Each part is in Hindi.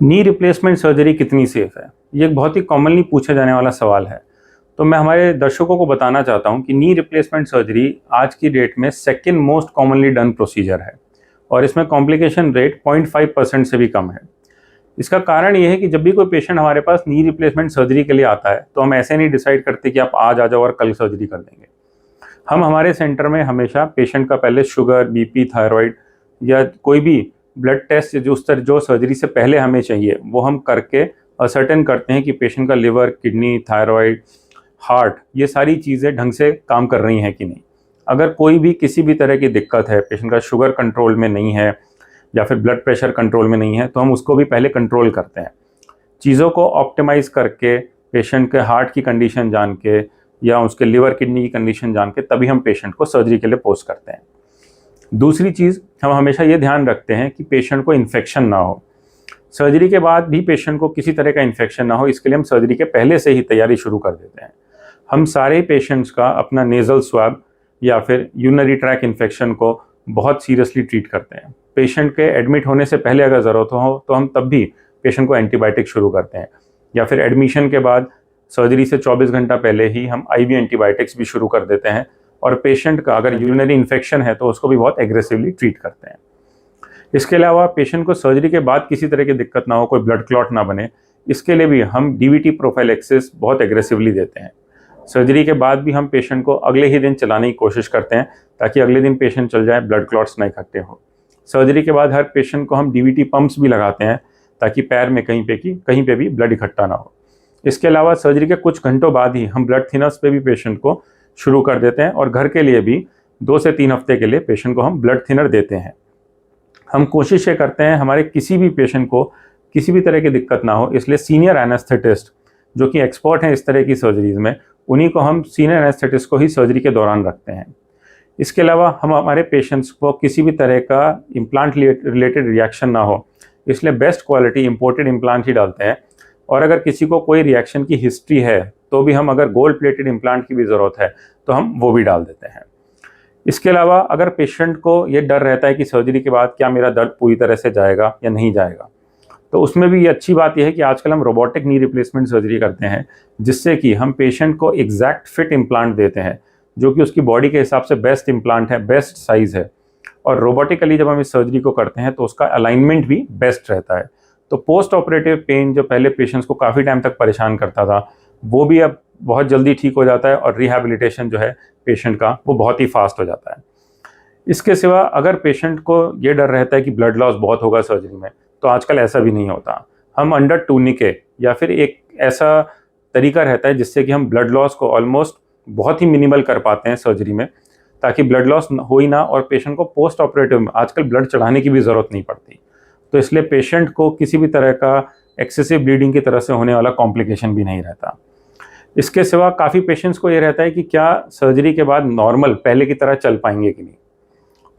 नी रिप्लेसमेंट सर्जरी कितनी सेफ है? ये एक बहुत ही कॉमनली पूछा जाने वाला सवाल है। तो मैं हमारे दर्शकों को बताना चाहता हूँ कि नी रिप्लेसमेंट सर्जरी आज की डेट में second most commonly done procedure है और इसमें कॉम्प्लिकेशन रेट 0.5% से भी कम है। इसका कारण ये है कि जब भी कोई पेशेंट हमारे पास नी रिप्लेसमेंट सर्जरी के लिए आता है तो हम ऐसे नहीं डिसाइड करते कि आप आज आ जाओ और कल सर्जरी कर देंगे। हम हमारे सेंटर में हमेशा पेशेंट का पहले शुगर, बीपी, थायराइड या कोई भी ब्लड टेस्ट जो सर्जरी से पहले हमें चाहिए वो हम करके असर्टेन करते हैं कि पेशेंट का लिवर, किडनी, थायराइड, हार्ट ये सारी चीज़ें ढंग से काम कर रही हैं कि नहीं। अगर कोई भी किसी भी तरह की दिक्कत है, पेशेंट का शुगर कंट्रोल में नहीं है या फिर ब्लड प्रेशर कंट्रोल में नहीं है, तो हम उसको भी पहले कंट्रोल करते हैं। चीज़ों को ऑप्टिमाइज़ करके, पेशेंट के हार्ट की कंडीशन जान के या उसके लिवर, किडनी की कंडीशन जान के तभी हम पेशेंट को सर्जरी के लिए पोस्ट करते हैं। दूसरी चीज़, हम हमेशा ये ध्यान रखते हैं कि पेशेंट को इन्फेक्शन ना हो। सर्जरी के बाद भी पेशेंट को किसी तरह का इन्फेक्शन ना हो, इसके लिए हम सर्जरी के पहले से ही तैयारी शुरू कर देते हैं। हम सारे पेशेंट्स का अपना नेज़ल स्वैब या फिर यूरिनरी ट्रैक इन्फेक्शन को बहुत सीरियसली ट्रीट करते हैं। पेशेंट के एडमिट होने से पहले अगर ज़रूरत हो तो हम तब भी पेशेंट को एंटीबायोटिक शुरू करते हैं, या फिर एडमिशन के बाद सर्जरी से 24 घंटा पहले ही हम आईवी एंटीबायोटिक्स भी शुरू कर देते हैं। और पेशेंट का अगर यूरिनरी इन्फेक्शन है तो उसको भी बहुत एग्रेसिवली ट्रीट करते हैं। इसके अलावा पेशेंट को सर्जरी के बाद किसी तरह की दिक्कत ना हो, कोई ब्लड क्लॉट ना बने, इसके लिए भी हम डीवीटी प्रोफाइलैक्सिस बहुत एग्रेसिवली देते हैं। सर्जरी के बाद भी हम पेशेंट को अगले ही दिन चलाने की कोशिश करते हैं ताकि अगले दिन पेशेंट चल जाए, ब्लड क्लॉट्स ना इकट्ठे हो। सर्जरी के बाद हर पेशेंट को हम डीवीटी पंप्स भी लगाते हैं ताकि पैर में कहीं पे भी ब्लड इकट्ठा ना हो। इसके अलावा सर्जरी के कुछ घंटों बाद ही हम ब्लड थिनर्स पे भी पेशेंट को शुरू कर देते हैं और घर के लिए भी 2 से 3 हफ्ते के लिए पेशेंट को हम ब्लड थिनर देते हैं। हम कोशिश ये करते हैं हमारे किसी भी पेशेंट को किसी भी तरह की दिक्कत ना हो, इसलिए सीनियर एनेस्थेटिस्ट जो कि एक्सपर्ट हैं इस तरह की सर्जरीज में, उन्हीं को हम सीनियर एनेस्थेटिस्ट को ही सर्जरी के दौरान रखते हैं। इसके अलावा हम हमारे पेशेंट्स को किसी भी तरह का इम्प्लांट रिलेटेड रिएक्शन ना हो, इसलिए बेस्ट क्वालिटी इम्पोर्टेड इम्प्लांट ही डालते हैं। और अगर किसी को कोई रिएक्शन की हिस्ट्री है तो भी हम, अगर गोल्ड प्लेटेड इम्प्लांट की भी ज़रूरत है तो हम वो भी डाल देते हैं। इसके अलावा अगर पेशेंट को ये डर रहता है कि सर्जरी के बाद क्या मेरा दर्द पूरी तरह से जाएगा या नहीं जाएगा, तो उसमें भी ये अच्छी बात यह है कि आजकल हम रोबोटिक नी रिप्लेसमेंट सर्जरी करते हैं, जिससे कि हम पेशेंट को एग्जैक्ट फिट इम्प्लांट देते हैं जो कि उसकी बॉडी के हिसाब से बेस्ट इम्प्लांट है, बेस्ट साइज़ है। और रोबोटिकली जब हम इस सर्जरी को करते हैं तो उसका अलाइनमेंट भी बेस्ट रहता है। तो पोस्ट ऑपरेटिव पेन जो पहले पेशेंट्स को काफ़ी टाइम तक परेशान करता था, वो भी अब बहुत जल्दी ठीक हो जाता है और रिहैबिलिटेशन जो है पेशेंट का वो बहुत ही फास्ट हो जाता है। इसके सिवा अगर पेशेंट को ये डर रहता है कि ब्लड लॉस बहुत होगा सर्जरी में, तो आजकल ऐसा भी नहीं होता। हम अंडर टूनिके या फिर एक ऐसा तरीका रहता है जिससे कि हम ब्लड लॉस को ऑलमोस्ट बहुत ही मिनिमल कर पाते हैं सर्जरी में, ताकि ब्लड लॉस हो ही ना और पेशेंट को पोस्ट ऑपरेटिव में आजकल ब्लड चढ़ाने की भी ज़रूरत नहीं पड़ती। तो इसलिए पेशेंट को किसी भी तरह का एक्सेसिव ब्लीडिंग की तरह से होने वाला कॉम्प्लिकेशन भी नहीं रहता। इसके सिवा काफ़ी पेशेंट्स को ये रहता है कि क्या सर्जरी के बाद नॉर्मल पहले की तरह चल पाएंगे कि नहीं।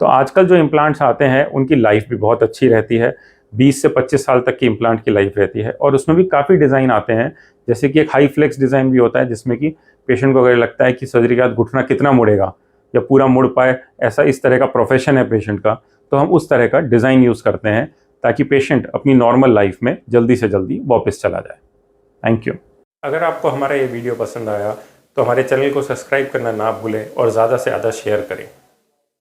तो आजकल जो इम्प्लांट्स आते हैं उनकी लाइफ भी बहुत अच्छी रहती है, 20 से 25 साल तक की इम्प्लांट की लाइफ रहती है। और उसमें भी काफ़ी डिज़ाइन आते हैं, जैसे कि एक हाई फ्लेक्स डिज़ाइन भी होता है जिसमें कि पेशेंट को अगर लगता है कि सर्जरी के बाद घुटना कितना मुड़ेगा या पूरा मुड़ पाए, ऐसा इस तरह का प्रोफेशन है पेशेंट का, तो हम उस तरह का डिज़ाइन यूज़ करते हैं ताकि पेशेंट अपनी नॉर्मल लाइफ में जल्दी से जल्दी वापस चला जाए। Thank you. अगर आपको हमारा ये वीडियो पसंद आया तो हमारे चैनल को सब्सक्राइब करना ना भूलें और ज़्यादा से ज़्यादा शेयर करें।